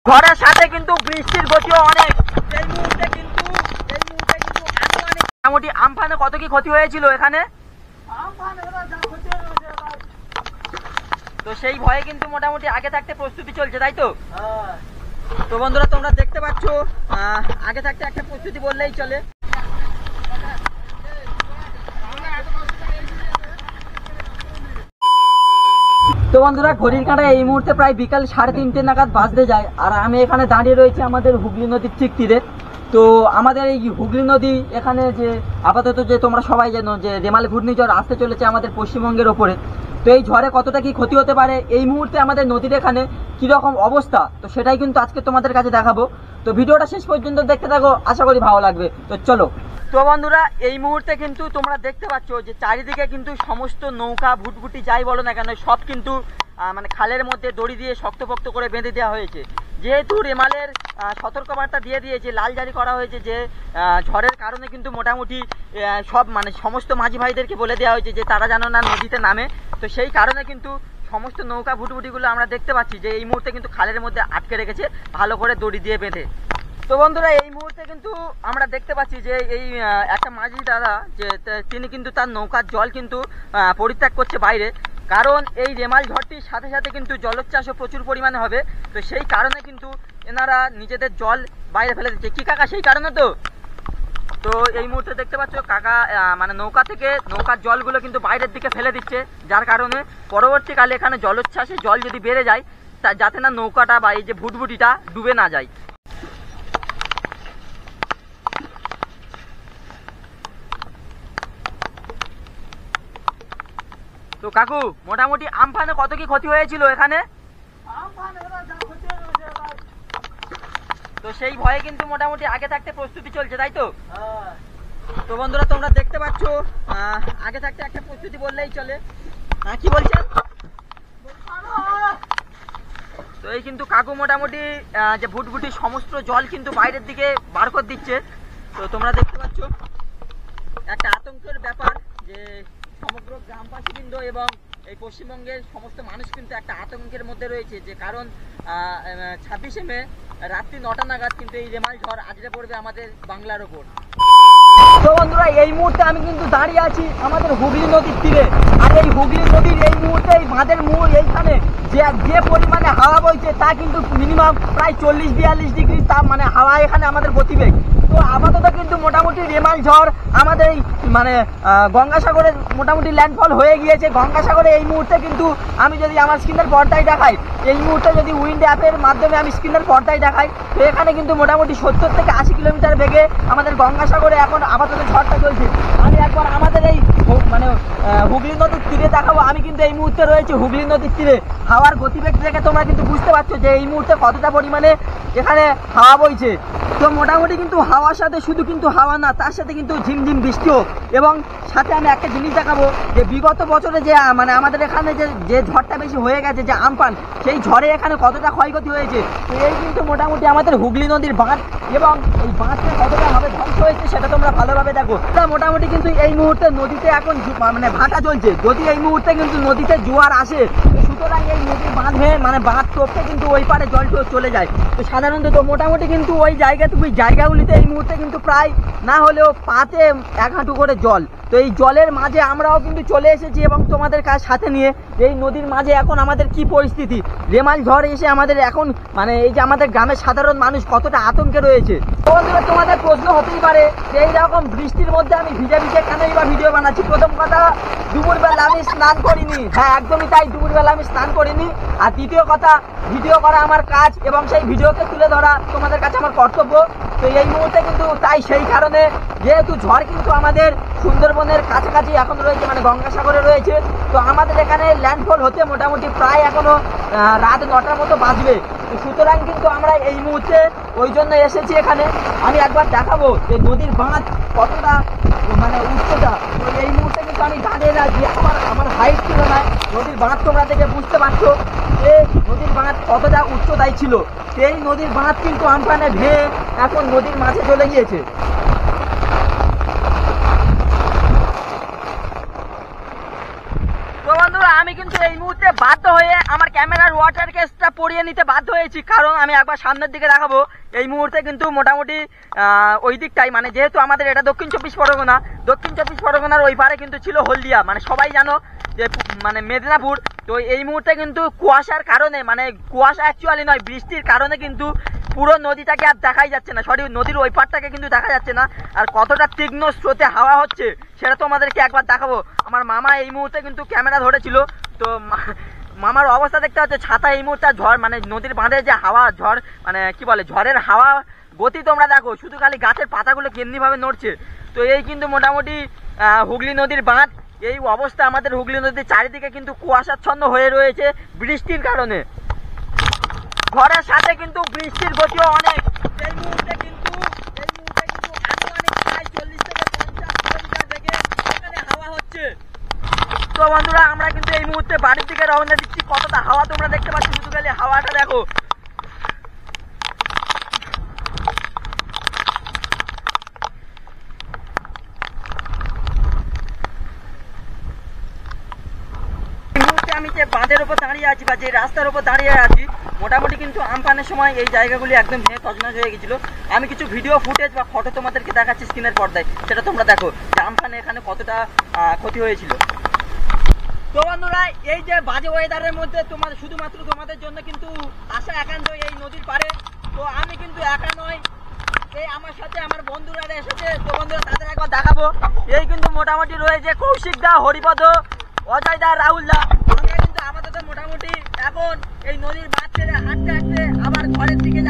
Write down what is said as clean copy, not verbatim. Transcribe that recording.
ঝড়ের সাথে কিন্তু বৃষ্টির গতিও অনেক। এই মুহূর্তে কিন্তু মোটামুটি আমফানে কত কি ক্ষতি হয়েছিল এখানে, তো সেই ভয়ে কিন্তু মোটামুটি আগে থাকতে প্রস্তুতি চলছে, তাই তো? তো বন্ধুরা তোমরা দেখতে পাচ্ছ আগে থাকতে একটা প্রস্তুতি বললেই চলে। তো বন্ধুরা ঘড়ির কাঁটায় এই মুহূর্তে প্রায় বিকাল 3:30 নাগাদ বাজতে যায়, আর আমি এখানে দাঁড়িয়ে রয়েছি আমাদের হুগলি নদীর ঠিক তীরে। তো আমাদের এই হুগলি নদী এখানে যে আপাতত যে তোমরা সবাই জানো যে রেমাল ঘূর্ণিঝড় আসতে চলেছে আমাদের পশ্চিমবঙ্গের ওপরে। তো এই ঝড়ে কতটা কি ক্ষতি হতে পারে, এই মুহূর্তে আমাদের নদীর এখানে কীরকম অবস্থা, তো সেটাই কিন্তু আজকে তোমাদের কাছে দেখাবো। তো ভিডিওটা শেষ পর্যন্ত দেখতে থাকো, আশা করি ভালো লাগবে। তো চলো। তো বন্ধুরা এই মুহূর্তে কিন্তু তোমরা দেখতে পাচ্ছ যে চারিদিকে কিন্তু সমস্ত নৌকা ভুটভুটি যাই বলো না কেন সব কিন্তু মানে খালের মধ্যে দড়ি দিয়ে শক্তপোক্ত করে বেঁধে দেওয়া হয়েছে। যেহেতু রেমালের সতর্কবার্তা দিয়ে দিয়েছে, লাল জারি করা হয়েছে যে ঝড়ের কারণে কিন্তু মোটামুটি সব মানে সমস্ত মাঝি ভাইদেরকে বলে দেওয়া হয়েছে যে তারা যেন না নদীতে নামে। তো সেই কারণে কিন্তু সমস্ত নৌকা ভুটভুটিগুলো আমরা দেখতে পাচ্ছি যে এই মুহূর্তে কিন্তু খালের মধ্যে আটকে রেখেছে ভালো করে দড়ি দিয়ে বেঁধে। তো বন্ধুরা এই মুহূর্তে কিন্তু আমরা দেখতে পাচ্ছি যে এই একটা মাঝি দাদা যে তিনি কিন্তু তার নৌকার জল কিন্তু পরিত্যাগ করছে বাইরে, কারণ এই রেমাল ঝড়টির সাথে সাথে কিন্তু জলোচ্ছ্বাসও প্রচুর পরিমাণে হবে। তো সেই কারণে কিন্তু এনারা নিজেদের জল বাইরে ফেলে দিচ্ছে। কি কাকা সেই কারণে? তো এই মুহূর্তে দেখতে পাচ্ছ কাকা মানে নৌকা থেকে নৌকার জলগুলো কিন্তু বাইরের দিকে ফেলে দিচ্ছে, যার কারণে পরবর্তীকালে এখানে জলোচ্ছ্বাসে জল যদি বেড়ে যায় যাতে না নৌকাটা বা এই যে ভুটভুটিটা ডুবে না যায়। তো কাকু মোটামুটি আমফানে কত কি ক্ষতি হয়েছিল এখানে? তো সেই ভয়ে কিন্তু মোটামুটি আগে থাকতে প্রস্তুতি চলছে, তাই তো? তো বন্ধুরা তোমরা দেখতে পাচ্ছ আগে থাকতে একটা প্রস্তুতি বললেই চলে। কি বলছেন? তো এই কিন্তু কাকু মোটামুটি যে ভুটভুটি সমস্ত জল কিন্তু বাইরের দিকে বার করে দিচ্ছে। তো তোমরা দেখতে পাচ্ছ একটা আতঙ্কের ব্যাপার যে সমগ্র গ্রামবাসীবৃন্দ এবং এই পশ্চিমবঙ্গের সমস্ত মানুষ কিন্তু একটা আতঙ্কের মধ্যে রয়েছে, যে কারণ 26শে মে রাত্রি 9টা নাগাদ কিন্তু এই রেমাল ঝড় আছড়ে পড়বে আমাদের বাংলার ওপর। তো বন্ধুরা এই মুহূর্তে আমি কিন্তু দাঁড়িয়ে আছি আমাদের হুগলি নদীর তীরে, আর এই হুগলি নদীর এই মুহূর্তে এই বাঁধের মোড় এইখানে যে পরিমাণে হাওয়া বইছে তা কিন্তু মিনিমাম প্রায় 40-42 ডিগ্রি তাপ মানে হাওয়া এখানে আমাদের গতিবেগ। তো আপাতত কিন্তু মোটামুটি রেমাল ঝড় আমাদের এই মানে গঙ্গাসাগরে মোটামুটি ল্যান্ডফল হয়ে গিয়েছে। গঙ্গাসাগরে এই মুহূর্তে কিন্তু আমি যদি আমার স্ক্রিনের পর্দায় দেখাই, এই মুহূর্তে যদি উইন্ড অ্যাপের মাধ্যমে আমি স্ক্রিনের পর্দায় দেখাই, তো এখানে কিন্তু মোটামুটি 70 থেকে 80 কিলোমিটার বেগে আমাদের গঙ্গাসাগরে এখন আপাতত ঝড়টা চলছে। আমি একবার আমাদের এই মানে হুগলি নদীর তীরে দেখাবো। আমি কিন্তু এই মুহূর্তে রয়েছে হুগলি নদীর তীরে। হাওয়ার গতিবেগ দেখে তোমরা কিন্তু বুঝতে পারছো যে এই মুহূর্তে কতটা পরিমাণে এখানে হাওয়া বইছে। তো মোটামুটি কিন্তু হাওয়ার সাথে শুধু কিন্তু হাওয়া না, তার সাথে কিন্তু ঝিমঝিম বৃষ্টিও। এবং সাথে আমি একটা জিনিস দেখাবো যে বিগত বছরে যে মানে আমাদের এখানে যে ঝড়টা বেশি হয়ে গেছে যে আমফান, সেই ঝড়ে এখানে কতটা ক্ষয়ক্ষতি হয়েছে। তো এই কিন্তু মোটামুটি আমাদের হুগলি নদীর বাঁধ এবং এই বাঁধটা কতটা ভাবে ধ্বংস হয়েছে সেটা তোমরা ভালোভাবে দেখো। তা মোটামুটি কিন্তু এই মুহূর্তে নদীতে এখন মানে ভাটা চলছে। যদি এই মুহূর্তে কিন্তু নদীতে জোয়ার আসে, সুতরাং এই নদীর বাঁধে মানে বাঁধ টপকে কিন্তু ওই পারে জল চলে যায়। তো সাধারণত তো মোটামুটি কিন্তু ওই জায়গাগুলিতে এই মুহূর্তে কিন্তু প্রায় না হলেও পাতে 1 হাঁটু করে জল। তো এই জলের মাঝে আমরাও কিন্তু চলে এসেছি এবং তোমাদের কাছ সাথে নিয়ে এই নদীর মাঝে এখন আমাদের কি পরিস্থিতি। রেমাল ঝড় এসে আমাদের এখন মানে এই যে আমাদের গ্রামের সাধারণ মানুষ কতটা আতঙ্কে রয়েছে। বন্ধুরা তোমাদের প্রশ্ন হতেই পারে যে এইরকম বৃষ্টির মধ্যে আমি ভিজে কেনই বা ভিডিও বানাচ্ছি। প্রথম কথা, দুপুরবেলা আমি স্নান করিনি। হ্যাঁ একদমই তাই, দুপুরবেলা আমি স্নান করিনি। আর দ্বিতীয় কথা, ভিডিও করা আমার কাজ এবং সেই ভিডিওকে তুলে ধরা তোমাদের কাছে আমার কর্তব্য। তো এই মুহূর্তে কিন্তু তাই সেই কারণে যেহেতু ঝড় কিন্তু আমাদের সুন্দরবনের কাছাকাছি এখন রয়েছে মানে গঙ্গাসাগরে রয়েছে, তো আমাদের এখানে ল্যান্ডফল হতে মোটামুটি প্রায় এখনো রাত 9টার মতো বাজবে। সুতরাং কিন্তু আমরা এই মুহূর্তে ওই জন্য এসেছি এখানে। আমি একবার দেখাবো যে নদীর বাঁধ কতটা মানে উচ্চতা। তো এই মুহূর্তে কিন্তু আমি দাঁড়িয়ে না যে আমার হাইট ছিল না, নদীর বাঁধ তোমরা দেখে বুঝতে পারছো যে নদীর বাঁধ কতটা উচ্চতায় ছিল। এই নদীর বাঁধ কিন্তু আমফানে ভেঙে এখন নদীর মাঝে চলে গিয়েছে। তো বন্ধুরা আমি কিন্তু এই মুহূর্তে বাধ্য হয়ে আমার ক্যামেরার ওয়াটার কেসটা পরিয়ে নিতে বাধ্য হয়েছি, কারণ আমি একবার সামনের দিকে দেখাবো। এই মুহূর্তে কিন্তু মোটামুটি ওই দিকটাই, মানে যেহেতু আমাদের এটা দক্ষিণ চব্বিশ পরগনার ওই পারে কিন্তু ছিল হলদিয়া, মানে সবাই জানো যে মানে মেদিনীপুর। তো এই মুহূর্তে কিন্তু কুয়াশার কারণে, মানে কুয়াশা অ্যাকচুয়ালি নয়, বৃষ্টির কারণে কিন্তু পুরো নদীটাকে আর দেখাই যাচ্ছে না, সরি নদীর ওই পারটাকে কিন্তু দেখা যাচ্ছে না। আর কতটা তীক্ষ্ণ স্রোতে হাওয়া হচ্ছে সেটা তোমাদেরকে একবার দেখাবো। আমার মামা এই মুহূর্তে কিন্তু ক্যামেরা ধরেছিল, তো মামার অবস্থা দেখতে হচ্ছে, ছাতা এই মুহূর্তে ঝড়, মানে নদীর বাঁধে যে হাওয়া ঝড়, মানে কি বলে ঝড়ের হাওয়া গতি তোমরা দেখো, শুধু খালি গাছের পাতাগুলো কেমনিভাবে নড়ছে। তো এই কিন্তু মোটামুটি হুগলি নদীর বাঁধ, এই অবস্থা আমাদের হুগলি নদীর চারিদিকে কিন্তু কুয়াশাচ্ছন্ন হয়ে রয়েছে বৃষ্টির কারণে। ঝড়ের সাথে কিন্তু বৃষ্টির গতিও অনেক। এই মুহূর্তে কিন্তু আনুমানিক প্রায় 40 থেকে 50 কিলোমিটার বেগে এখানে হাওয়া হচ্ছে। তো বন্ধুরা আমরা কিন্তু এই মুহূর্তে বাড়ির দিকে রওনা দিচ্ছি। কতটা হাওয়া তোমরা দেখতে পাচ্ছ, শুধু খালি হাওয়াটা দেখো। আমি যে বাঁধের উপর দাঁড়িয়ে আছি বা যে রাস্তার উপর দাঁড়িয়ে আছি, মোটামুটি কিন্তু আমফানের সময় এই জায়গাগুলি একদম ভেঙে তছনছ হয়ে গেছিল। আমি কিছু ভিডিও ফুটেজ বা ফটো তোমাদেরকে দেখাচ্ছি স্ক্রিনের পর্দায়, সেটা তোমরা দেখো যে আমফানে এখানে কতটা ক্ষতি হয়েছিল। তো বন্ধুরা এই যে বাজে ওয়েদারের মধ্যে শুধুমাত্র তোমাদের জন্য কিন্তু আসা একান্ত এই নদীর পাড়ে। তো আমি কিন্তু একা নয়, এই আমার সাথে আমার বন্ধুরা এসেছে। তো বন্ধুরা তাদের একবার দেখাবো। এই কিন্তু মোটামুটি রয়েছে কৌশিক দা, হরিপদ, অজয় দা, রাহুল দা। আমরা কিন্তু আপাতত মোটামুটি এখন এই নদীর বাঁধ ছেড়ে হাঁটতে হাঁটতে আবার ঘরের দিকে